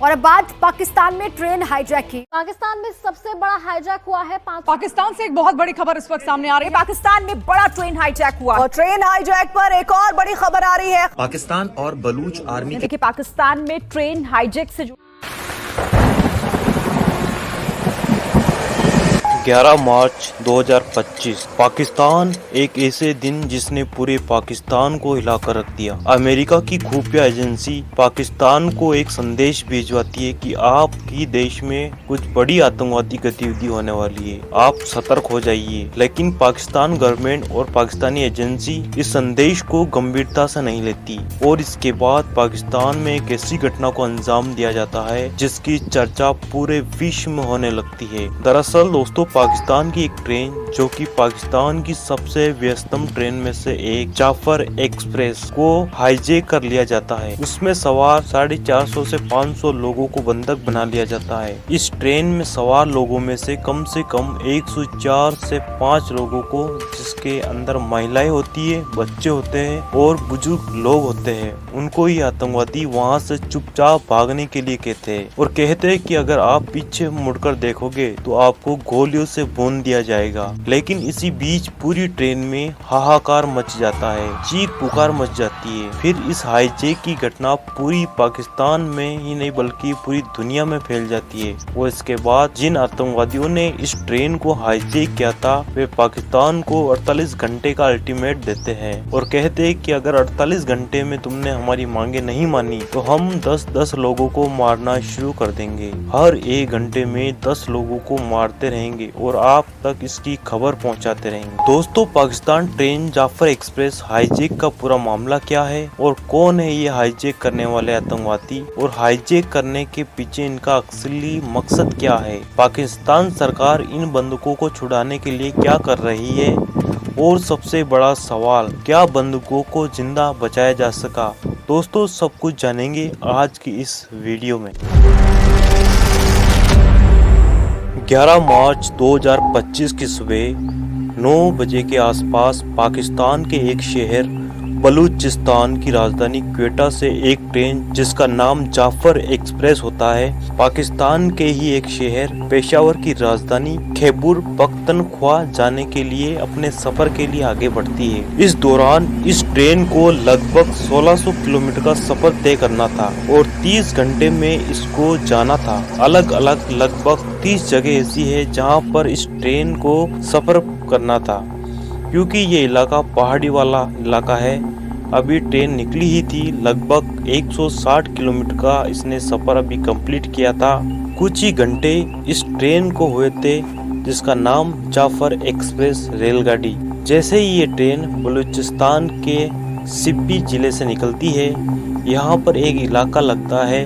और अब बात पाकिस्तान में ट्रेन हाईजैक की। पाकिस्तान में सबसे बड़ा हाईजैक हुआ है। पाकिस्तान से एक बहुत बड़ी खबर इस वक्त सामने आ रही है। पाकिस्तान में बड़ा ट्रेन हाईजैक हुआ और ट्रेन हाईजैक पर एक और बड़ी खबर आ रही है। पाकिस्तान और बलूच आर्मी देखिए, पाकिस्तान में ट्रेन हाईजैक से 11 मार्च 2025 पाकिस्तान एक ऐसे दिन जिसने पूरे पाकिस्तान को हिलाकर रख दिया। अमेरिका की खुफिया एजेंसी पाकिस्तान को एक संदेश भिजवाती है कि आपकी देश में कुछ बड़ी आतंकवादी गतिविधि होने वाली है, आप सतर्क हो जाइए। लेकिन पाकिस्तान गवर्नमेंट और पाकिस्तानी एजेंसी इस संदेश को गंभीरता से नहीं लेती और इसके बाद पाकिस्तान में एक ऐसी घटना को अंजाम दिया जाता है जिसकी चर्चा पूरे विश्व में होने लगती है। दरअसल दोस्तों, पाकिस्तान की एक ट्रेन जो कि पाकिस्तान की सबसे व्यस्तम ट्रेन में से एक जाफर एक्सप्रेस को हाईजैक कर लिया जाता है। उसमें सवार 450 से 500 लोगों को बंधक बना लिया जाता है। इस ट्रेन में सवार लोगों में से कम 104 से 5 लोगों को, जिसके अंदर महिलाएं होती है, बच्चे होते हैं और बुजुर्ग लोग होते हैं, उनको ही आतंकवादी वहां से चुपचाप भागने के लिए कहते हैं और कहते हैं कि अगर आप पीछे मुड़कर देखोगे तो आपको गोलियों से भून दिया जाएगा। लेकिन इसी बीच पूरी ट्रेन में हाहाकार मच जाता है, चीख पुकार मच जाती है। फिर इस हाईजैक की घटना पूरी पाकिस्तान में ही नहीं बल्कि पूरी दुनिया में फैल जाती है। वो इसके बाद जिन आतंकवादियों ने इस ट्रेन को हाईजैक किया था वे पाकिस्तान को 48 घंटे का अल्टीमेट देते हैं और कहते हैं कि अगर 48 घंटे में तुमने हमारी मांगे नहीं मानी तो हम 10-10 लोगों को मारना शुरू कर देंगे। हर 1 घंटे में 10 लोगों को मारते रहेंगे और आप तक इसकी खबर पहुंचाते रहेंगे। दोस्तों, Pakistan train Jaffar Express hijack का पूरा मामला क्या है और कौन है ये हाईजैक करने वाले आतंकवादी और हाईजैक करने के पीछे इनका असली मकसद क्या है, पाकिस्तान सरकार इन बंदूकों को छुड़ाने के लिए क्या कर रही है और सबसे बड़ा सवाल, क्या बंदूकों को जिंदा बचाया जा सका। दोस्तों, सब कुछ जानेंगे आज की इस वीडियो में। 11 मार्च 2025 की सुबह 9 बजे के आसपास पाकिस्तान के एक शहर बलूचिस्तान की राजधानी क्वेटा से एक ट्रेन जिसका नाम जाफर एक्सप्रेस होता है, पाकिस्तान के ही एक शहर पेशावर की राजधानी खैबर पख्तनख्वा जाने के लिए अपने सफर के लिए आगे बढ़ती है। इस दौरान इस ट्रेन को लगभग 1600 किलोमीटर का सफर तय करना था और 30 घंटे में इसको जाना था। अलग अलग लगभग 30 जगह ऐसी है जहां पर इस ट्रेन को सफर करना था। क्योंकि ये इलाका पहाड़ी वाला इलाका है, अभी ट्रेन निकली ही थी। लगभग 160 किलोमीटर का इसने सफर अभी कंप्लीट किया था। कुछ ही घंटे इस ट्रेन को हुए थे जिसका नाम जाफर एक्सप्रेस रेलगाड़ी। जैसे ही ये ट्रेन बलूचिस्तान के सिब्बी जिले से निकलती है, यहाँ पर एक इलाका लगता है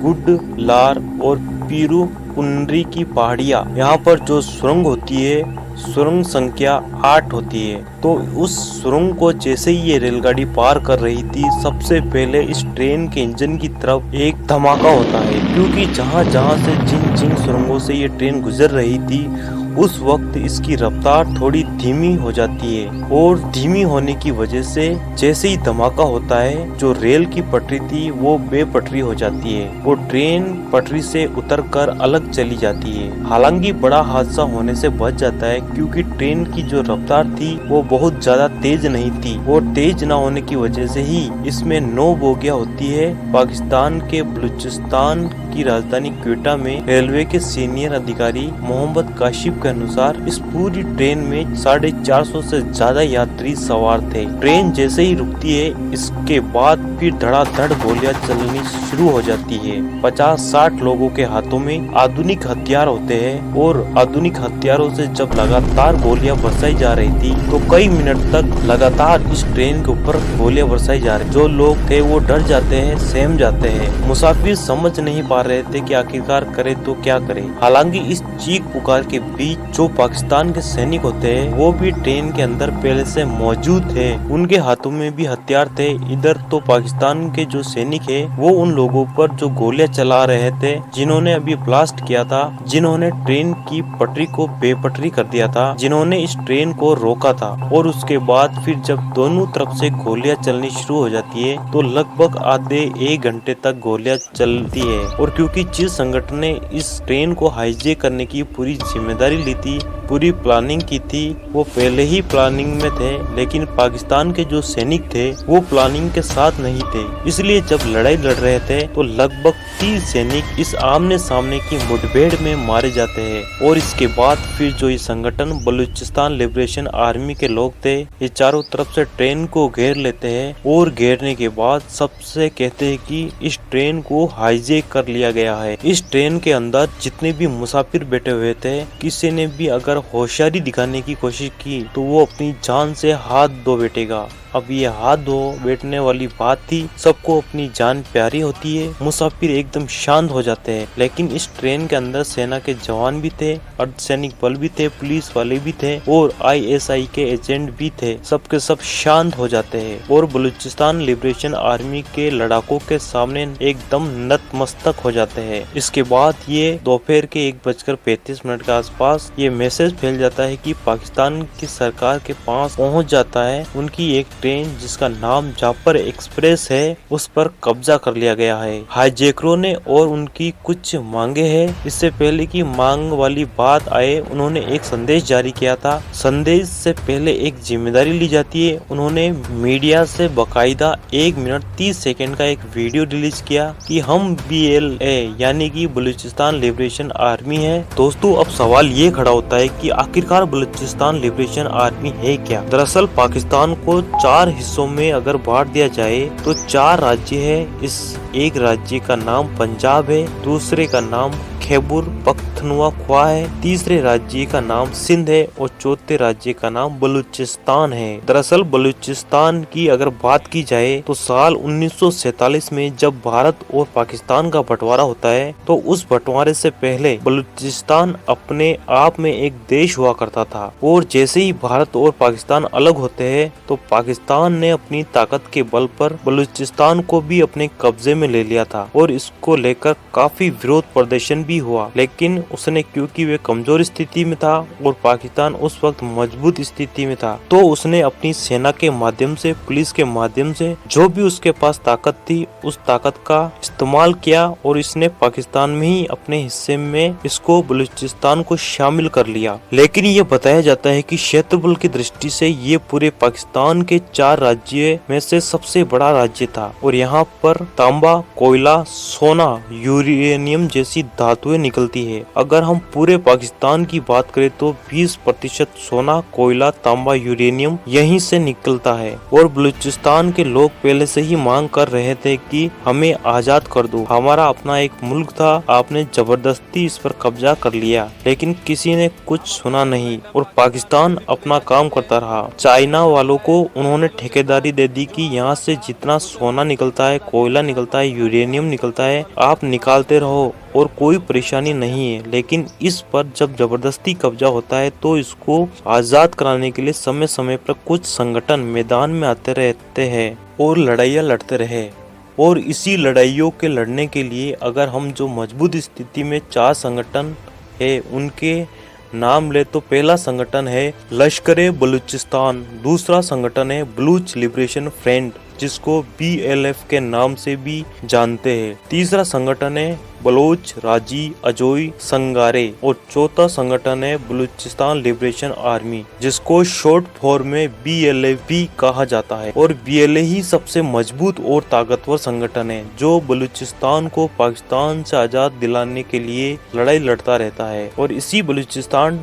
गुड लार और पीरू कुनरी की पहाड़ियाँ। यहाँ पर जो सुरंग होती है, सुरंग संख्या 8 होती है। तो उस सुरंग को जैसे ही ये रेलगाड़ी पार कर रही थी, सबसे पहले इस ट्रेन के इंजन की तरफ एक धमाका होता है, क्योंकि जहाँ जहाँ से जिन सुरंगों से ये ट्रेन गुजर रही थी उस वक्त इसकी रफ्तार थोड़ी धीमी हो जाती है और धीमी होने की वजह से जैसे ही धमाका होता है, जो रेल की पटरी थी वो बेपटरी हो जाती है। वो ट्रेन पटरी से उतरकर अलग चली जाती है। हालांकि बड़ा हादसा होने से बच जाता है क्योंकि ट्रेन की जो रफ्तार थी वो बहुत ज्यादा तेज नहीं थी और तेज न होने की वजह से ही इसमें 9 बोगियां होती है। पाकिस्तान के बलूचिस्तान की राजधानी क्वेटा में रेलवे के सीनियर अधिकारी मोहम्मद काशिफ के अनुसार इस पूरी ट्रेन में 450 से ज्यादा यात्री सवार थे। ट्रेन जैसे ही रुकती है, इसके बाद फिर धड़ाधड़ गोलियां चलनी शुरू हो जाती है। 50-60 लोगों के हाथों में आधुनिक हथियार होते हैं और आधुनिक हथियारों से जब लगातार गोलियां बरसाई जा रही थी तो कई मिनट तक लगातार इस ट्रेन के ऊपर गोलियां बरसाई जा रही। जो लोग थे वो डर जाते हैं, सहम जाते हैं। मुसाफिर समझ नहीं पा रहे थे कि आखिरकार करे तो क्या करे। हालांकि इस चीख पुकार के बीच जो पाकिस्तान के सैनिक होते हैं वो भी ट्रेन के अंदर पहले से मौजूद थे, उनके हाथों में भी हथियार थे। इधर तो पाकिस्तान के जो सैनिक है वो उन लोगों पर जो गोलियां चला रहे थे, जिन्होंने अभी ब्लास्ट किया था, जिन्होंने ट्रेन की पटरी को बेपटरी कर दिया था, जिन्होंने इस ट्रेन को रोका था। और उसके बाद फिर जब दोनों तरफ से गोलियां चलनी शुरू हो जाती है तो लगभग आधे 1 घंटे घंटे तक गोलियां चलती है। और क्योंकि जिस संगठन ने इस ट्रेन को हाईजैक करने की पूरी जिम्मेदारी ली थी, पूरी प्लानिंग की थी, वो पहले ही प्लानिंग में थे, लेकिन पाकिस्तान के जो सैनिक थे वो प्लानिंग के साथ नहीं थे। इसलिए जब लड़ाई लड़ रहे थे तो लगभग 30 सैनिक इस आमने सामने की मुठभेड़ में मारे जाते हैं। और इसके बाद फिर जो ये संगठन बलूचिस्तान लिबरेशन आर्मी के लोग थे, ये चारों तरफ से ट्रेन को घेर लेते हैं और घेरने के बाद सबसे कहते हैं कि इस ट्रेन को हाईजैक कर लिया गया है। इस ट्रेन के अंदर जितने भी मुसाफिर बैठे हुए थे, किसी ने भी अगर होशियारी दिखाने की कोशिश की तो वो अपनी जान से हाथ धो बैठेगा। अब ये हाथ धो बैठने वाली बात थी, सबको अपनी जान प्यारी होती है, मुसाफिर एकदम शांत हो जाते हैं। लेकिन इस ट्रेन के अंदर सेना के जवान भी थे, अर्धसैनिक बल भी थे, पुलिस वाले भी थे और ISI के एजेंट भी थे। सबके सब शांत हो जाते हैं और बलूचिस्तान लिबरेशन आर्मी के लड़ाकों के सामने एकदम नतमस्तक हो जाते हैं। इसके बाद ये दोपहर के 1:35 के आसपास ये मैसेज फैल जाता है कि पाकिस्तान की सरकार के पास पहुंच जाता है, उनकी एक ट्रेन जिसका नाम जाफर एक्सप्रेस है उस पर कब्जा कर लिया गया है हाईजैकरों ने और उनकी कुछ मांगे हैं। इससे पहले कि मांग वाली बात आए, उन्होंने एक संदेश जारी किया था। संदेश से पहले एक जिम्मेदारी ली जाती है। उन्होंने मीडिया से बकायदा 1 मिनट 30 सेकंड का एक वीडियो रिलीज किया कि हम BLA यानी कि बलूचिस्तान लिबरेशन आर्मी है। दोस्तों, अब सवाल ये खड़ा होता है कि आखिरकार बलूचिस्तान लिबरेशन आर्मी है क्या। दरअसल पाकिस्तान को 4 हिस्सों में अगर बांट दिया जाए तो 4 राज्य है। इस एक राज्य का नाम पंजाब है, दूसरे का नाम खैबर पख्तूनख्वा है, तीसरे राज्य का नाम सिंध है और चौथे राज्य का नाम बलूचिस्तान है। दरअसल बलूचिस्तान की अगर बात की जाए तो साल 1947 में जब भारत और पाकिस्तान का बंटवारा होता है तो उस बंटवारे से पहले बलूचिस्तान अपने आप में एक देश हुआ करता था। और जैसे ही भारत और पाकिस्तान अलग होते हैं तो पाकिस्तान ने अपनी ताकत के बल पर बलूचिस्तान को भी अपने कब्जे में ले लिया था और इसको लेकर काफी विरोध प्रदर्शन भी हुआ। लेकिन उसने, क्योंकि वे कमजोर स्थिति में था और पाकिस्तान उस वक्त मजबूत स्थिति में था, तो उसने अपनी सेना के माध्यम से, पुलिस के माध्यम से, जो भी उसके पास ताकत थी उस ताकत का इस्तेमाल किया और इसने पाकिस्तान में ही अपने हिस्से में इसको बलूचिस्तान को शामिल कर लिया। लेकिन ये बताया जाता है कि क्षेत्रफल की दृष्टि से ये पूरे पाकिस्तान के 4 राज्य में से सबसे बड़ा राज्य था और यहाँ पर तांबा, कोयला, सोना, यूरेनियम जैसी धातुएं निकलती है। अगर हम पूरे पाकिस्तान की बात करें तो 20% सोना, कोयला, तांबा, यूरेनियम यहीं से निकलता है। और बलूचिस्तान के लोग पहले से ही मांग कर रहे थे कि हमें आजाद कर दो, हमारा अपना एक मुल्क था, आपने जबरदस्ती इस पर कब्जा कर लिया। लेकिन किसी ने कुछ सुना नहीं और पाकिस्तान अपना काम करता रहा। चाइना वालों को उन्होंने ठेकेदारी दे दी कि यहाँ से जितना सोना निकलता है, कोयला निकलता है, यूरेनियम निकलता है, आप निकालते रहो और कोई परेशानी नहीं है। लेकिन इस पर जब जबरदस्ती कब्जा होता है तो इसको आजाद कराने के लिए समय समय पर कुछ संगठन मैदान में आते रहते हैं और लड़ाइयाँ लड़ते रहे। और इसी लड़ाइयों के लड़ने के लिए अगर हम जो मजबूत स्थिति में 4 संगठन है उनके नाम ले तो पहला संगठन है लश्कर बलूचिस्तान, दूसरा संगठन है बलूच लिबरेशन फ्रंट जिसको BLF के नाम से भी जानते हैं, तीसरा संगठन है बलोच राजी अजोई संगारे और चौथा संगठन है बलूचिस्तान लिबरेशन आर्मी जिसको शॉर्ट फॉर्म में BLA भी कहा जाता है। और BLA ही सबसे मजबूत और ताकतवर संगठन है जो बलूचिस्तान को पाकिस्तान से आजाद दिलाने के लिए लड़ाई लड़ता रहता है। और इसी बलूचिस्तान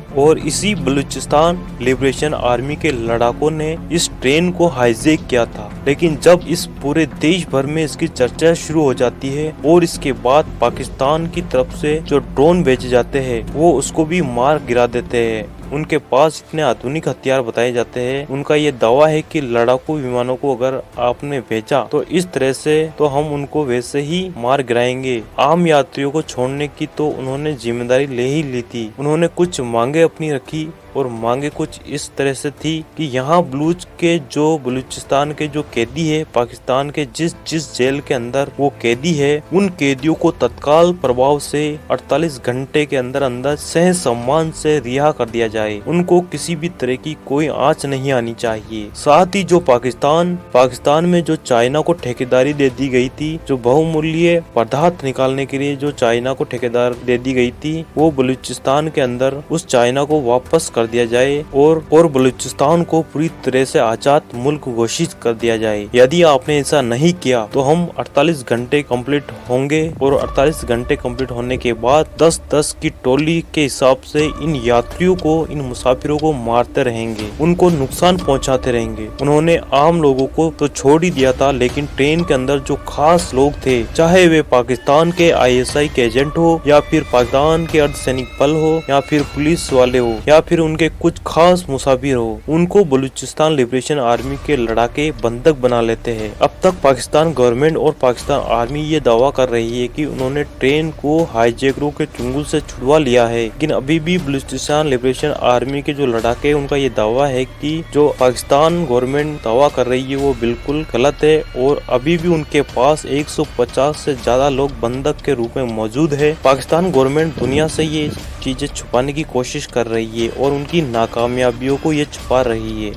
लिबरेशन आर्मी के लड़ाकों ने इस ट्रेन को हाईजैक किया था। लेकिन जब इस पूरे देश भर में इसकी चर्चा शुरू हो जाती है और इसके बाद पाकिस्तान की तरफ से जो ड्रोन भेजे जाते हैं वो उसको भी मार गिरा देते हैं। उनके पास इतने आधुनिक हथियार बताए जाते हैं। उनका ये दावा है कि लड़ाकू विमानों को अगर आपने भेजा तो इस तरह से तो हम उनको वैसे ही मार गिराएंगे। आम यात्रियों को छोड़ने की तो उन्होंने जिम्मेदारी ले ही ली थी। उन्होंने कुछ मांगे अपनी रखी और मांगे कुछ इस तरह से थी कि यहाँ बलूचिस्तान के जो कैदी है, पाकिस्तान के जिस जेल के अंदर वो कैदी है, उन कैदियों को तत्काल प्रभाव से 48 घंटे के अंदर अंदर सह सम्मान से रिहा कर दिया जाए। उनको किसी भी तरह की कोई आंच नहीं आनी चाहिए। साथ ही जो पाकिस्तान में जो चाइना को ठेकेदारी दे दी गई थी, जो बहुमूल्य पदार्थ निकालने के लिए जो चाइना को ठेकेदार दे दी गई थी, वो बलूचिस्तान के अंदर उस चाइना को वापस कर दिया जाए और बलूचिस्तान को पूरी तरह से आजाद मुल्क घोषित कर दिया जाए। यदि आपने ऐसा नहीं किया तो हम 48 घंटे कंप्लीट होंगे और 48 घंटे कंप्लीट होने के बाद 10-10 की टोली के हिसाब से इन यात्रियों को, इन मुसाफिरों को मारते रहेंगे, उनको नुकसान पहुंचाते रहेंगे। उन्होंने आम लोगों को तो छोड़ ही दिया था, लेकिन ट्रेन के अंदर जो खास लोग थे, चाहे वे पाकिस्तान के ISI के एजेंट हो या फिर पाकिस्तान के अर्धसैनिक बल हो या फिर पुलिस वाले हो या फिर उनके कुछ खास मुसाफिर हो, उनको बलूचिस्तान लिबरेशन आर्मी के लड़ाके बंधक बना लेते हैं। अब तक पाकिस्तान गवर्नमेंट और पाकिस्तान आर्मी ये दावा कर रही है कि उन्होंने ट्रेन को हाईजैकरों के चुंगल से छुड़वा लिया है, लेकिन अभी भी बलूचिस्तान लिबरेशन आर्मी के जो लड़ाके, उनका ये दावा है कि जो पाकिस्तान गवर्नमेंट दावा कर रही है वो बिल्कुल गलत है और अभी भी उनके पास 150 से ज्यादा लोग बंधक के रूप में मौजूद है। पाकिस्तान गवर्नमेंट दुनिया से ये चीजें छुपाने की कोशिश कर रही है और उनकी नाकामयाबियों को ये छुपा रही है।